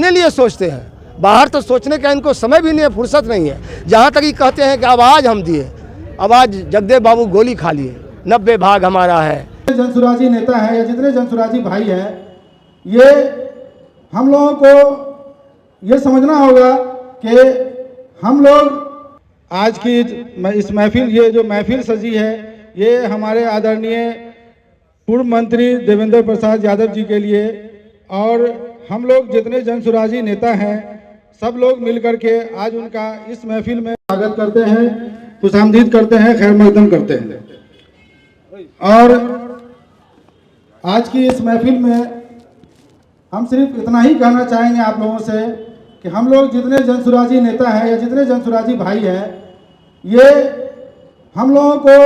अपने लिए सोचते हैं, बाहर तो सोचने का इनको समय भी नहीं है, फुर्सत नहीं है। जहाँ तक ये कहते हैं कि आवाज़ हम दिए, आवाज़ जगदेव बाबू गोली खा लिए, 90 भाग हमारा है। जनसुराजी नेता हैं या जितने जनसुराजी भाई हैं, ये हम लोगों को ये समझना होगा कि हम लोग आज की इस महफिल, ये जो महफिल सजी है, ये हमारे आदरणीय पूर्व मंत्री देवेंद्र प्रसाद यादव जी के लिए, और हम लोग जितने जनसुराजी नेता हैं सब लोग मिलकर के आज उनका इस महफिल में स्वागत करते हैं, खुशामदीद करते हैं, खैर मकदम करते हैं। और आज की इस महफिल में हम सिर्फ इतना ही कहना चाहेंगे आप लोगों से कि हम लोग जितने जनसुराजी नेता हैं या जितने जनसुराजी भाई हैं, ये हम लोगों को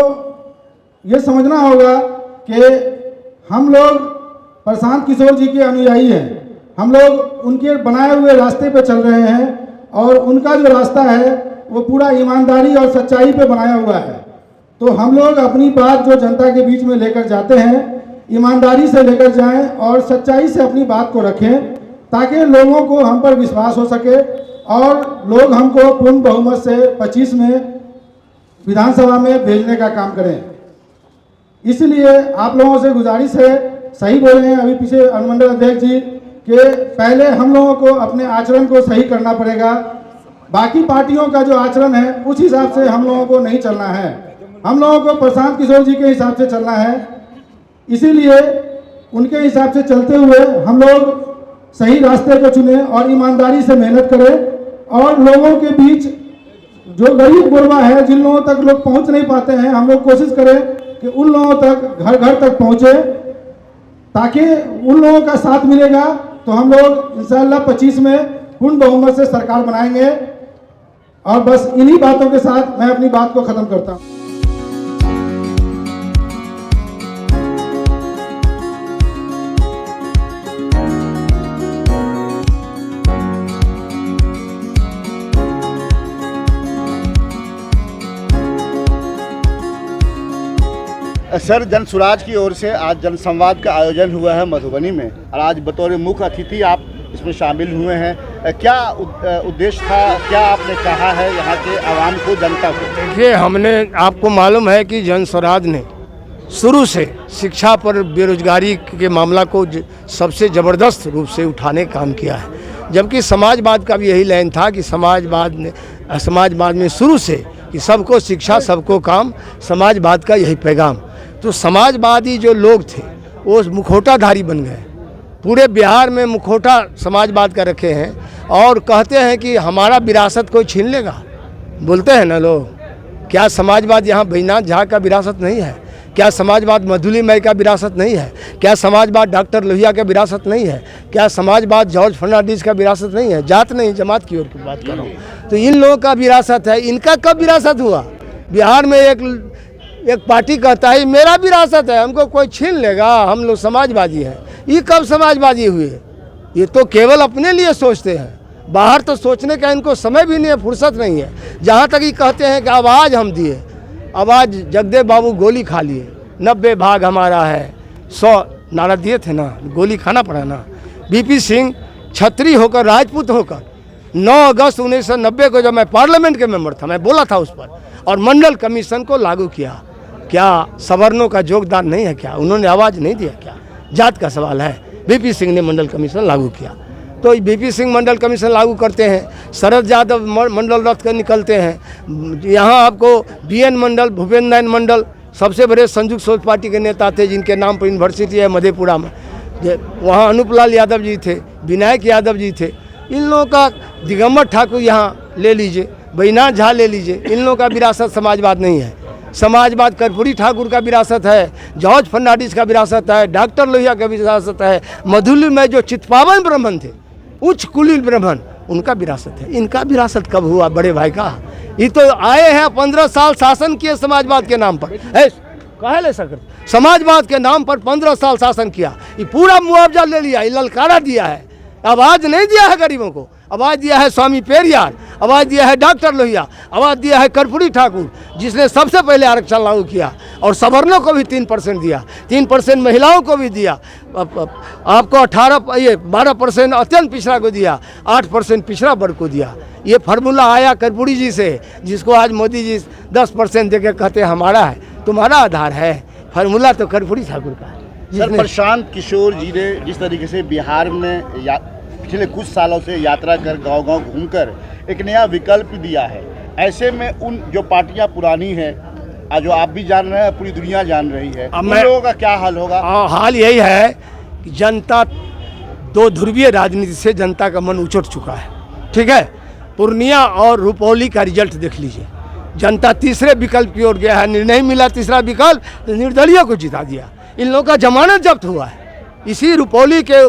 ये समझना होगा कि हम लोग प्रशांत किशोर जी के अनुयायी हैं। हम लोग उनके बनाए हुए रास्ते पे चल रहे हैं और उनका जो रास्ता है वो पूरा ईमानदारी और सच्चाई पे बनाया हुआ है। तो हम लोग अपनी बात जो जनता के बीच में लेकर जाते हैं, ईमानदारी से लेकर जाएं और सच्चाई से अपनी बात को रखें, ताकि लोगों को हम पर विश्वास हो सके और लोग हमको पूर्ण बहुमत से 25 में विधानसभा में भेजने का काम करें। इसलिए आप लोगों से गुजारिश है, सही बोले हैं अभी पीछे अनुमंडल अध्यक्ष जी, कि पहले हम लोगों को अपने आचरण को सही करना पड़ेगा। बाकी पार्टियों का जो आचरण है उस हिसाब से हम लोगों को नहीं चलना है, हम लोगों को प्रशांत किशोर जी के हिसाब से चलना है। इसीलिए उनके हिसाब से चलते हुए हम लोग सही रास्ते को चुने और ईमानदारी से मेहनत करें और लोगों के बीच जो गरीब गुरबा है, जिन लोगों तक लोग पहुंच नहीं पाते हैं, हम लोग कोशिश करें कि उन लोगों तक घर घर तक पहुंचे, ताकि उन लोगों का साथ मिलेगा तो हम लोग इंशाअल्लाह 25 में पूर्ण बहुमत से सरकार बनाएंगे। और बस इन्हीं बातों के साथ मैं अपनी बात को ख़त्म करता हूँ। सर, जनसुराज की ओर से आज जनसंवाद का आयोजन हुआ है मधुबनी में, और आज बतौर मुख्य अतिथि आप इसमें शामिल हुए हैं। क्या उद्देश्य था, क्या आपने कहा है यहाँ के आवाम को, जनता को? देखिए, हमने, आपको मालूम है कि जनसुराज ने शुरू से शिक्षा पर बेरोजगारी के मामला को सबसे ज़बरदस्त रूप से उठाने का काम किया है। जबकि समाजवाद का भी यही लाइन था कि समाजवाद में शुरू से कि सबको शिक्षा सबको काम, समाजवाद का यही पैगाम। तो समाजवादी जो लोग थे वो मुखौटाधारी बन गए, पूरे बिहार में मुखौटा समाजवाद का रखे हैं और कहते हैं कि हमारा विरासत कोई छीन लेगा। बोलते हैं ना लोग, क्या समाजवाद यहाँ बैजनाथ झा का विरासत नहीं है? क्या समाजवाद मधुली मई का विरासत नहीं है? क्या समाजवाद डॉक्टर लोहिया का विरासत नहीं है? क्या समाजवाद जॉर्ज फर्नांडिस का विरासत नहीं है? जात नहीं, जमात की ओर की बात कर रहा हूँ। तो इन लोगों का विरासत है। इनका कब विरासत हुआ? बिहार में एक पार्टी कहता है मेरा विरासत है, हमको कोई छीन लेगा, हम लोग समाजवादी हैं। ये कब समाजवादी हुए? ये तो केवल अपने लिए सोचते हैं, बाहर तो सोचने का इनको समय भी नहीं है, फुर्सत नहीं है। जहाँ तक ये कहते हैं कि आवाज़ हम दिए, आवाज़ जगदेव बाबू गोली खा लिए, 90 भाग हमारा है, 100 नारा दिए थे ना, गोली खाना पड़ा ना। बीपी सिंह छत्री होकर, राजपूत होकर 9 अगस्त 1990 को जब मैं पार्लियामेंट के मेंबर था, मैं बोला था उस पर, और मंडल कमीशन को लागू किया। क्या सवर्णों का योगदान नहीं है? क्या उन्होंने आवाज़ नहीं दिया? क्या जात का सवाल है? बीपी सिंह ने मंडल कमीशन लागू किया, तो बीपी सिंह मंडल कमीशन लागू करते हैं, शरद यादव मंडल रथ कर निकलते हैं। यहाँ आपको बीएन मंडल, भूपेन्द्र नारायण मंडल सबसे बड़े संयुक्त सोच पार्टी के नेता थे, जिनके नाम पर यूनिवर्सिटी है मधेपुरा में। वहाँ अनूपलाल यादव जी थे, विनायक यादव जी थे। इन लोगों का, दिगंबर ठाकुर यहाँ ले लीजिए, बैजनाथ झा ले लीजिए, इन लोगों का विरासत समाजवाद नहीं है। समाजवाद कर्पूरी ठाकुर का विरासत है, जॉर्ज फर्नांडिस का विरासत है, डॉक्टर लोहिया का विरासत है, मधुली में जो चितपावन ब्राह्मण थे, उच्च कुलीन ब्राह्मण, उनका विरासत है। इनका विरासत कब हुआ बड़े भाई का? ये तो आए हैं 15 साल शासन किए समाजवाद के नाम पर, कहे ले सकते, समाजवाद के नाम पर 15 साल शासन किया, ये पूरा मुआवजा ले लिया, ये ललकारा दिया है, आवाज़ नहीं दिया है गरीबों को। आवाज़ दिया है स्वामी पेरियार, आवाज़ दिया है डॉक्टर लोहिया, आवाज़ दिया है कर्पूरी ठाकुर, जिसने सबसे पहले आरक्षण लागू किया। और सवर्णों को भी 3% दिया, 3% महिलाओं को भी दिया, आपको 12% अत्यंत पिछड़ा को दिया, 8% पिछड़ा वर्ग को दिया। ये फार्मूला आया कर्पूरी जी से, जिसको आज मोदी जी 10% देके कहते हैं हमारा है, तुम्हारा आधार है। फार्मूला तो कर्पूरी ठाकुर का है। सर, प्रशांत किशोर जी ने जिस तरीके से बिहार में पिछले कुछ सालों से यात्रा कर गांव-गांव घूमकर एक नया विकल्प दिया है, ऐसे में उन जो पार्टियां पुरानी हैं, जो आप भी जान रहे हैं, पूरी दुनिया जान रही है, उन लोगों का क्या हाल होगा? हाल यही है कि जनता दो ध्रुवीय राजनीति से जनता का मन उचट चुका है। ठीक है, पूर्णिया और रुपौली का रिजल्ट देख लीजिए, जनता तीसरे विकल्प की ओर गया है। नहीं मिला तीसरा विकल्प तो निर्दलीय को जिता दिया। इन लोगों का जमानत जब्त हुआ है। इसी रुपौली के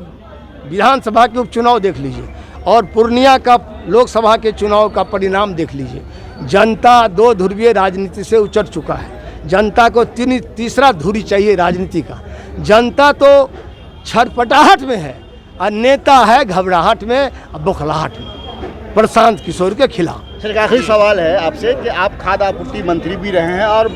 विधानसभा के उपचुनाव देख लीजिए और पूर्णिया का लोकसभा के चुनाव का परिणाम देख लीजिए। जनता दो ध्रुवीय राजनीति से उचट चुका है। जनता को तीसरा धुरी चाहिए राजनीति का। जनता तो छटपटाहट में है और नेता है घबराहट में और बौखलाहट में, प्रशांत किशोर के खिलाफ। सर, आखिरी सवाल है आपसे कि आप खाद्य आपूर्ति मंत्री भी रहे हैं और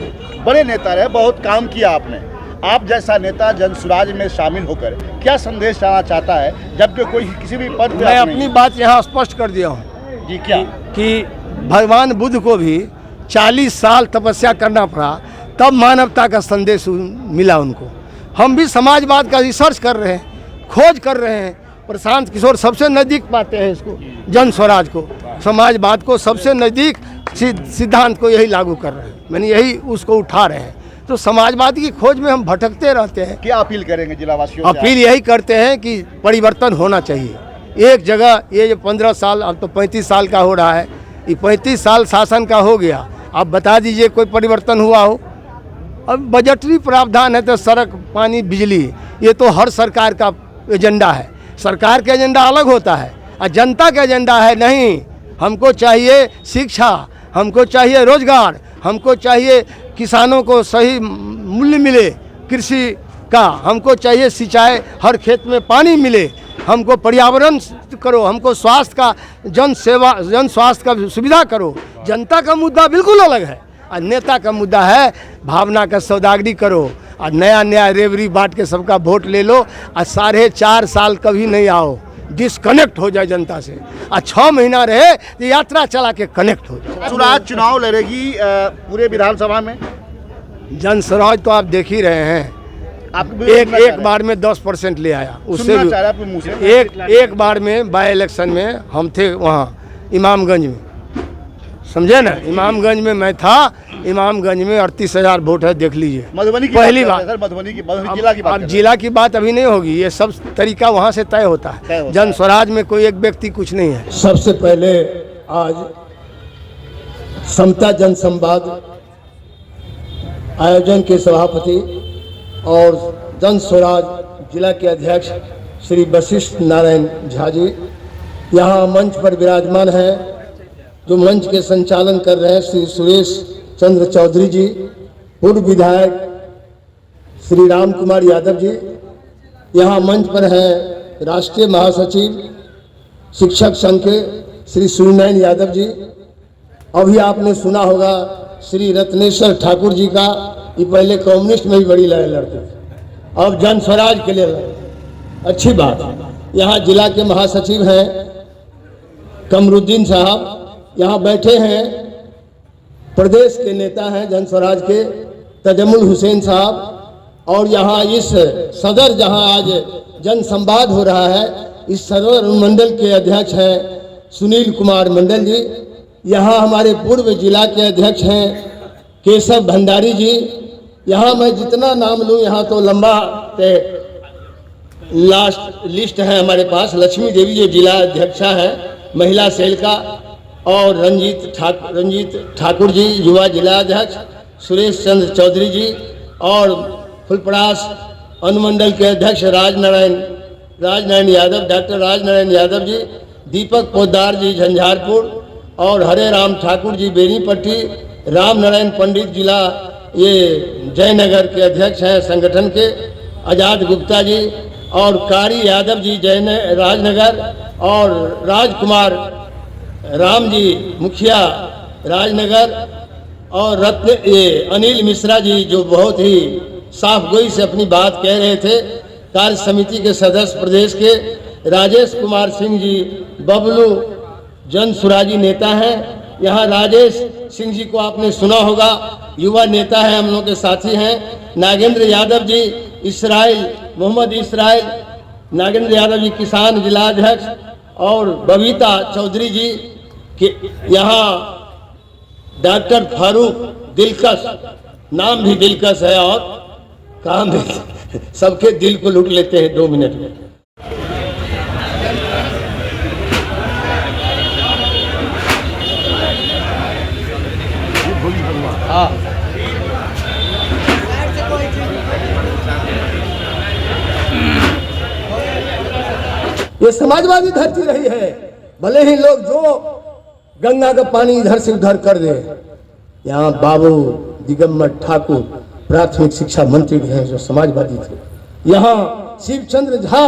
बड़े नेता रहे, बहुत काम किया आपने। आप जैसा नेता जनसुराज में शामिल होकर क्या संदेश जाना चाहता है, जबकि कोई किसी भी पद पे मैं अपनी बात यहाँ स्पष्ट कर दिया हूँ जी। क्या कि भगवान बुद्ध को भी 40 साल तपस्या करना पड़ा, तब मानवता का संदेश मिला उनको। हम भी समाजवाद का रिसर्च कर रहे हैं, खोज कर रहे हैं। प्रशांत किशोर सबसे नज़दीक पाते हैं इसको, जन स्वराज को, समाजवाद को सबसे नज़दीक सिद्धांत को यही लागू कर रहे हैं, मैंने यही उसको उठा रहे हैं। तो समाजवाद की खोज में हम भटकते रहते हैं। क्या अपील करेंगे जिलावासियों से? अपील यही करते हैं कि परिवर्तन होना चाहिए। एक जगह ये जो 15 साल, अब तो 35 साल का हो रहा है, ये 35 साल शासन का हो गया, आप बता दीजिए कोई परिवर्तन हुआ हो? अब बजटरी प्रावधान है तो सड़क, पानी, बिजली, ये तो हर सरकार का एजेंडा है। सरकार का एजेंडा अलग होता है और जनता का एजेंडा है नहीं, हमको चाहिए शिक्षा, हमको चाहिए रोजगार, हमको चाहिए किसानों को सही मूल्य मिले कृषि का, हमको चाहिए सिंचाई, हर खेत में पानी मिले, हमको पर्यावरण करो, हमको स्वास्थ्य का जन स्वास्थ्य का सुविधा करो। जनता का मुद्दा बिल्कुल अलग है और नेता का मुद्दा है भावना का सौदागरी करो और नया रेवड़ी बांट के सबका वोट ले लो और 4.5 साल कभी नहीं आओ, डिस्कनेक्ट हो जाए जनता से और 6 महीना रहे तो यात्रा चला के कनेक्ट हो जाए। स्वराज चुनाव लड़ेगी पूरे विधानसभा में। जन स्वराज तो आप देख ही रहे हैं, एक बार में 10% ले आया, उससे भी एक बार में बाय इलेक्शन में हम थे वहाँ इमामगंज में, समझे ना, इमामगंज में मैं था। इमामगंज में 38,000 वोट है, देख लीजिए। मधुबनी की पहली बात, बार मधुबनी जिला की बात, अब जिला की बात अभी नहीं होगी, ये सब तरीका वहाँ से तय होता है। जन स्वराज में कोई एक व्यक्ति कुछ नहीं है। सबसे पहले आज समता जन संवाद आयोजन के सभापति और जन स्वराज जिला के अध्यक्ष श्री वशिष्ठ नारायण झा जी यहाँ मंच पर विराजमान हैं। जो मंच के संचालन कर रहे हैं श्री सुरेश चंद्र चौधरी जी, पूर्व विधायक श्री राम कुमार यादव जी, यहाँ मंच पर हैं राष्ट्रीय महासचिव शिक्षक संघ के श्री सूर्यनारायण यादव जी। अभी आपने सुना होगा श्री रत्नेश्वर ठाकुर जी का, ये पहले कम्युनिस्ट में भी बड़ी लड़ाई लड़ते थे, अब जन स्वराज के लिए लड़े, अच्छी बात। यहाँ जिला के महासचिव हैं कमरुद्दीन साहब, यहाँ बैठे हैं प्रदेश के नेता हैं जन स्वराज के तजमुल हुसैन साहब, और यहाँ इस सदर जहाँ आज जन संवाद हो रहा है, इस सदर मंडल के अध्यक्ष हैं सुनील कुमार मंडल जी। यहाँ हमारे पूर्व जिला के अध्यक्ष हैं केशव भंडारी जी। यहाँ मैं जितना नाम लूँ यहाँ तो लंबा लास्ट लिस्ट है हमारे पास। लक्ष्मी देवी जो जिला अध्यक्षा है महिला सेल का, और रंजीत ठाकुर जी युवा जिला अध्यक्ष, सुरेश चंद्र चौधरी जी, और फुलपरास अनुमंडल के अध्यक्ष राजनारायण यादव, डॉक्टर राजनारायण यादव जी, दीपक पोद्दार जी झंझारपुर, और हरे राम ठाकुर जी बेनीपट्टी, राम नारायण पंडित जिला ये जयनगर के अध्यक्ष हैं संगठन के, आजाद गुप्ता जी, और कारी यादव जी राजनगर, और राजकुमार राम जी मुखिया राजनगर, और ये अनिल मिश्रा जी जो बहुत ही साफ गोई से अपनी बात कह रहे थे, कार्य समिति के सदस्य प्रदेश के राजेश कुमार सिंह जी बबलू जन सुराजी नेता हैं। यहाँ राजेश सिंह जी को आपने सुना होगा, युवा नेता है, हम लोग के साथी हैं। नागेंद्र यादव जी मोहम्मद इसराइल नागेंद्र यादव जी किसान जिलाध्यक्ष, और बबीता चौधरी जी के यहाँ डॉक्टर फारूक दिलकश, नाम भी दिलकश है और काम भी सबके दिल को लूट लेते हैं 2 मिनट में। ये समाजवादी धरती रही है, भले ही लोग जो गंगा का पानी इधर से उधर कर दे। यहाँ बाबू दिगंबर ठाकुर प्राथमिक शिक्षा मंत्री हैं जो समाजवादी थे। यहाँ शिवचंद्र झा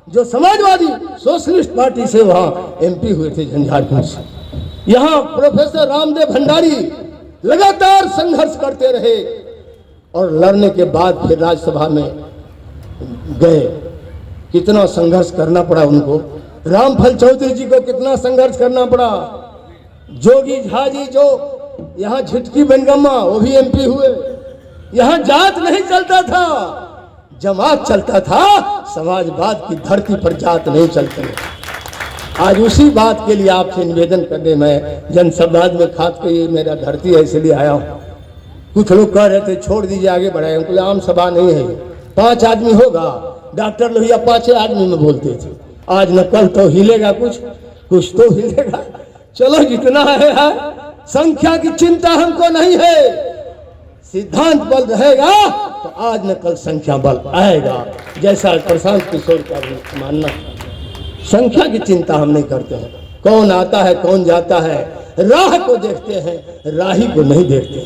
जो समाजवादी सोशलिस्ट पार्टी से वहाँ MP हुए थे झंझारपुर से। यहाँ प्रोफेसर रामदेव भंडारी लगातार संघर्ष करते रहे और लड़ने के बाद फिर राज्यसभा में गए। कितना संघर्ष करना पड़ा उनको। रामफल चौधरी जी को कितना संघर्ष करना पड़ा। जोगी झा जी जो यहाँ झिटकी बनगम्मा वो भी MP हुए। यहाँ जात नहीं चलता था, जमात चलता था। समाजवाद की धरती पर जात नहीं चलते। आज उसी बात के लिए आपसे निवेदन करने में जनसंवाद में खास के ये मेरा धरती है इसलिए आया हूँ। कुछ लोग कह रहे थे छोड़ दीजिए आगे बढ़ाए, उनको आम सभा नहीं है, 5 आदमी होगा। डॉक्टर लोहिया 5 आदमी में बोलते थे, आज न कल तो हिलेगा, कुछ तो हिलेगा। चलो जितना है, संख्या की चिंता हमको नहीं है, सिद्धांत बल रहेगा तो आज न कल संख्या बल आएगा। जैसा प्रशांत किशोर का भी मानना, संख्या की चिंता हम नहीं करते हैं। कौन आता है कौन जाता है, राह को देखते हैं, राही को नहीं देखते।